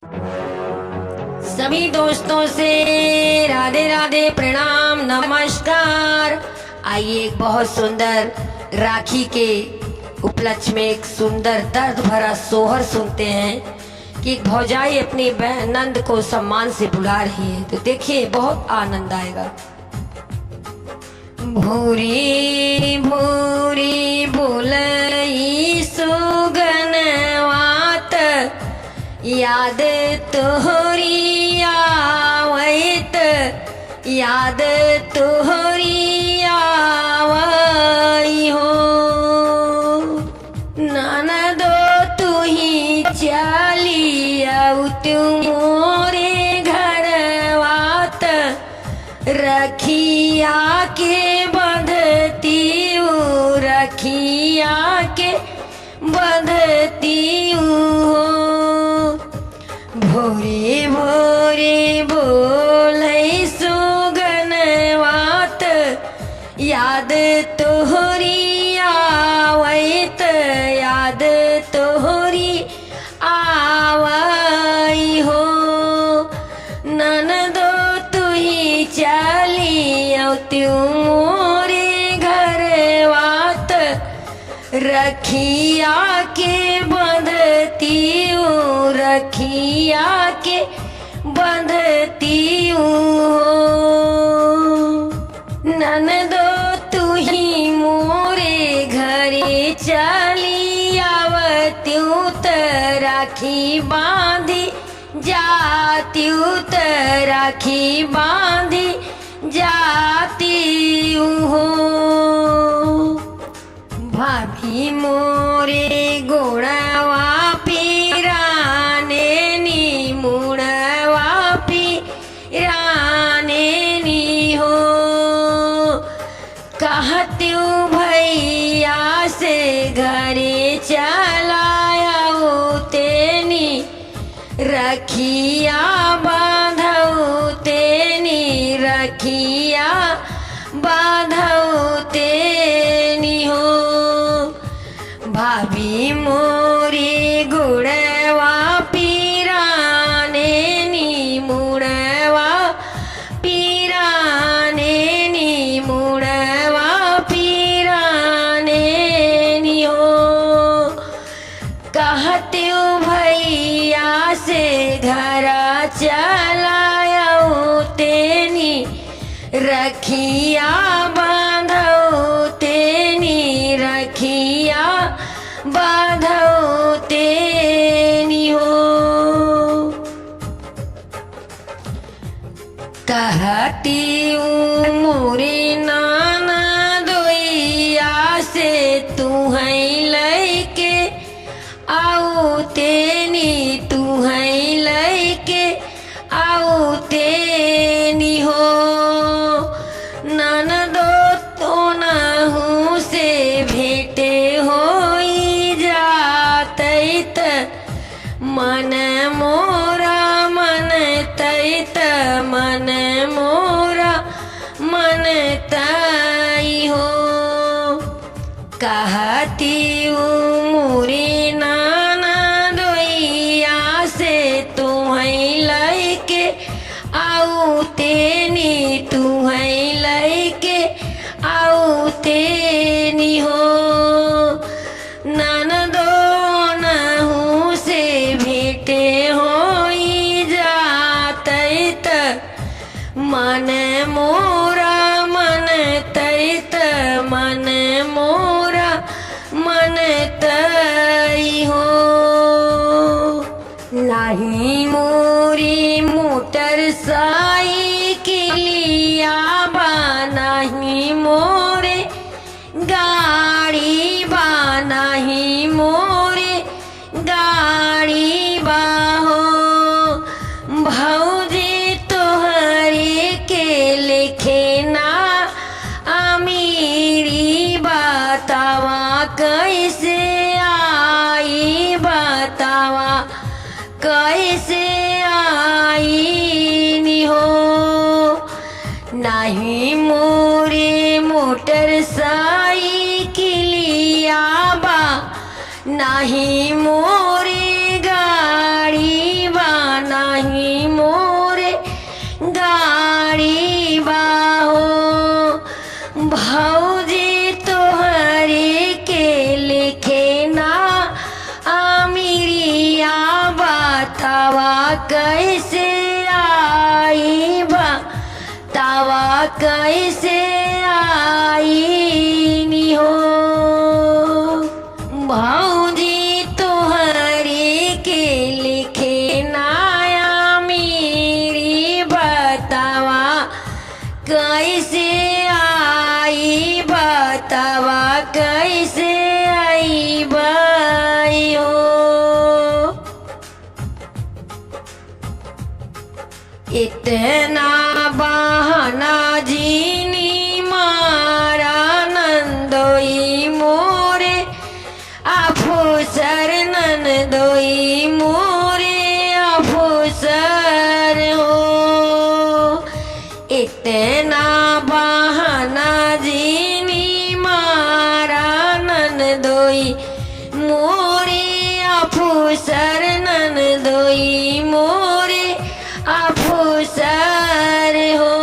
सभी दोस्तों से राधे राधे, प्रणाम, नमस्कार। आइए एक बहुत सुंदर राखी के उपलक्ष्य में एक सुंदर दर्द भरा सोहर सुनते हैं कि एक भौजाई अपनी नंद को सम्मान से बुला रही है। तो देखिए बहुत आनंद आएगा। भूरी भूरी बोलई सुगनवात, याद तोहरी आवत, याद तोहरी आवई हो। ननदो तू ही चली आऊ तू मोरे घरवात, रखिया के बंधती हूँ, रखिया के बंधती हूँ। भोरे भोरे बोलै सुगनवात, याद तोहरी आवत, याद तोहरी आवई हो। ननदो तू ही चली आऊ तू मोरे घरवात, रखिया के बंधती हूँ, रखिया के बंधती हूँ। ननदो तू ही मोरे घरे चली आवत्यूं त राखी बांधी जात्यूं त राखी बांधी जाती हूँ। भाभी मोरे गोड़वा पिराने नी, मुड़वा पिराने नी हो। कहत्यूं भैया से घरे चलायाऊ तेनी, रखिया बांधऊ तेनी, रखिया बांधऊ तेनी हो। भाभी मोरी गुड़वा पिराने नी, मुड़वा पिराने नी, मुड़वा पिराने नी हो। कहत्यूं भैया से घरा चलायाऊ तेनी, रखिया बांधऊ तेनी, रखिया बांधऊ तेनी हो। कहत्यूं मोरे नाना दोइया से तू है लैके आऊ तेनी, तू है लैके आऊ तेनी हो। ननदो तो नहू से भेटे होई जातैत, मन मोरा मन तैत, मन मोरा मन तई हो। कहत्यूं मोरे नाना दोइया से तू है लैके आऊ तेनी, तू है लैके आऊ तेनी हो। ननदो नहू से भेटे होई जातैत, मन मोरा मन तैत, मन मोरा मन तई हो। नाही मोरी मोटर साइकिलिया बा, नाही मोरे गाड़ी बा, नाही मोरे गाड़ी बा हो। भौजी तोहरे के लिखे ना अमीरी, बतावा कैसे आई, बतावा कैसे आई नी हो। नहीं मोरे मोटर साइकिलिया बा, नहीं मोरे गाड़ी बा, नाही मोरे गाड़ी बाहो। भौजी तोहरे के लिखे ना अमीरिया बतावा कैसे आई बा तावा कैसे आई नी हो। भौजी तोहरे के लिखे नाया मेरी बतावा कैसे आई बतावा कैसे आई बाई हो। इतना बहाना जीनी मारा नंदोई मोरे अफसर नंदोई मोरे अफसर हो। इतना बहाना जीनी मारा नंदोई मोरे अफसर नंदोई मोरे अफसर हो।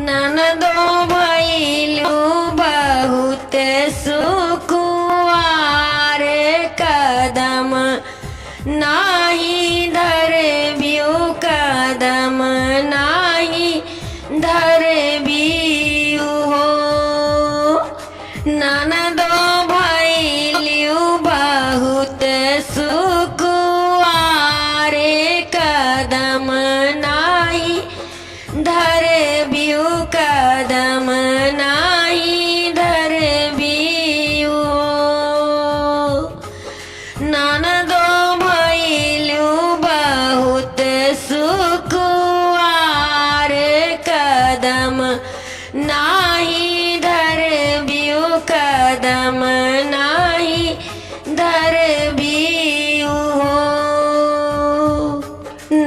ननदो भइलु बहुत सुकुवार कदम नाही धरबियो कदम नाही धरबियो हो। ननदो भइलु बहुत सुकुवार कदम नाही धरबियो कदम नाही धरबियो। ननदो भइलु बहुत सुकुवार कदम नाही धरबियो कदम नाही धरबियो।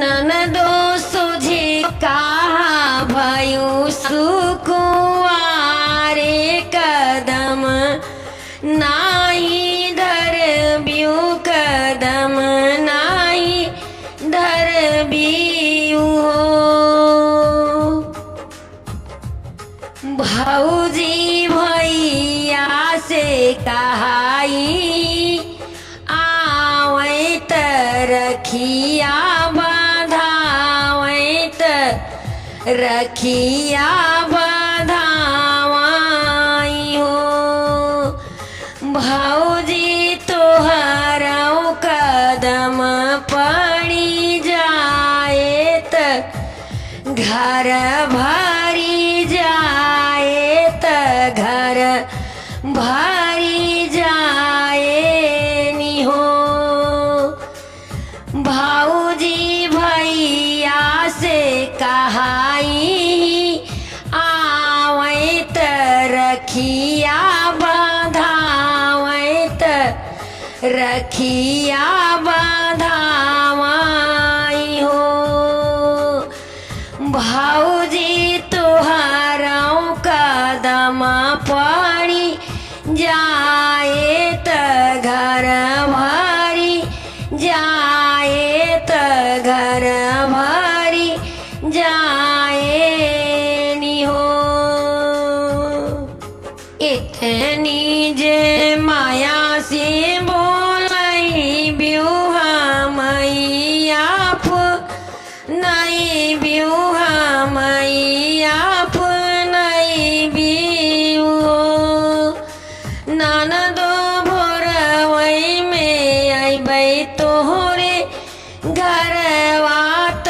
ननदो सोझे कहा भयो सुकुवार कदम नाही धरबियो कदम नाही धरबियो। भौजी भैया से कहाई आवे त रखिया बाधावे त रखिया बाधावाई हो। भौजी तोहरो कदम पड़ी जाए त घर भरी जाए त घर भरी जाए नी हो। भौजी भैया से कहाई आवे त रखिया बाधावे त रखिया बाधावाई हो। भौजी तोहरो कदम पड़ी जाए त घर भरी जाए त घर भरी जाए नी हो। इतनी जे माया से बोलई ब्यूहा मैया नहीं ब्यूहा मैया नहीं बियो। ननदो भोरवई में अइबै तोहरे घरवा त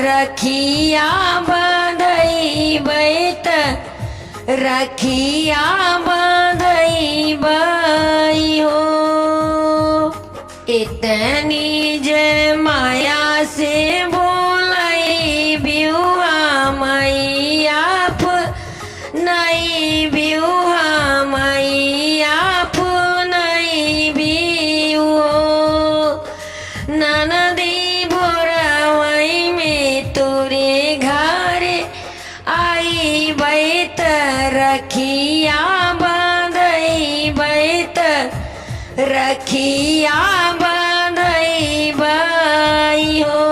रखिया बंधइबै त रखिया बंधइबै हो। इतनी जे माया से बोलई ब्यूहा मैया नहीं ब्यूहा मैया नहीं बियो। ननदी भोरवई में तोरे घर आई बैत रखिया बंधइबै त रखिया बंधइबै आई हो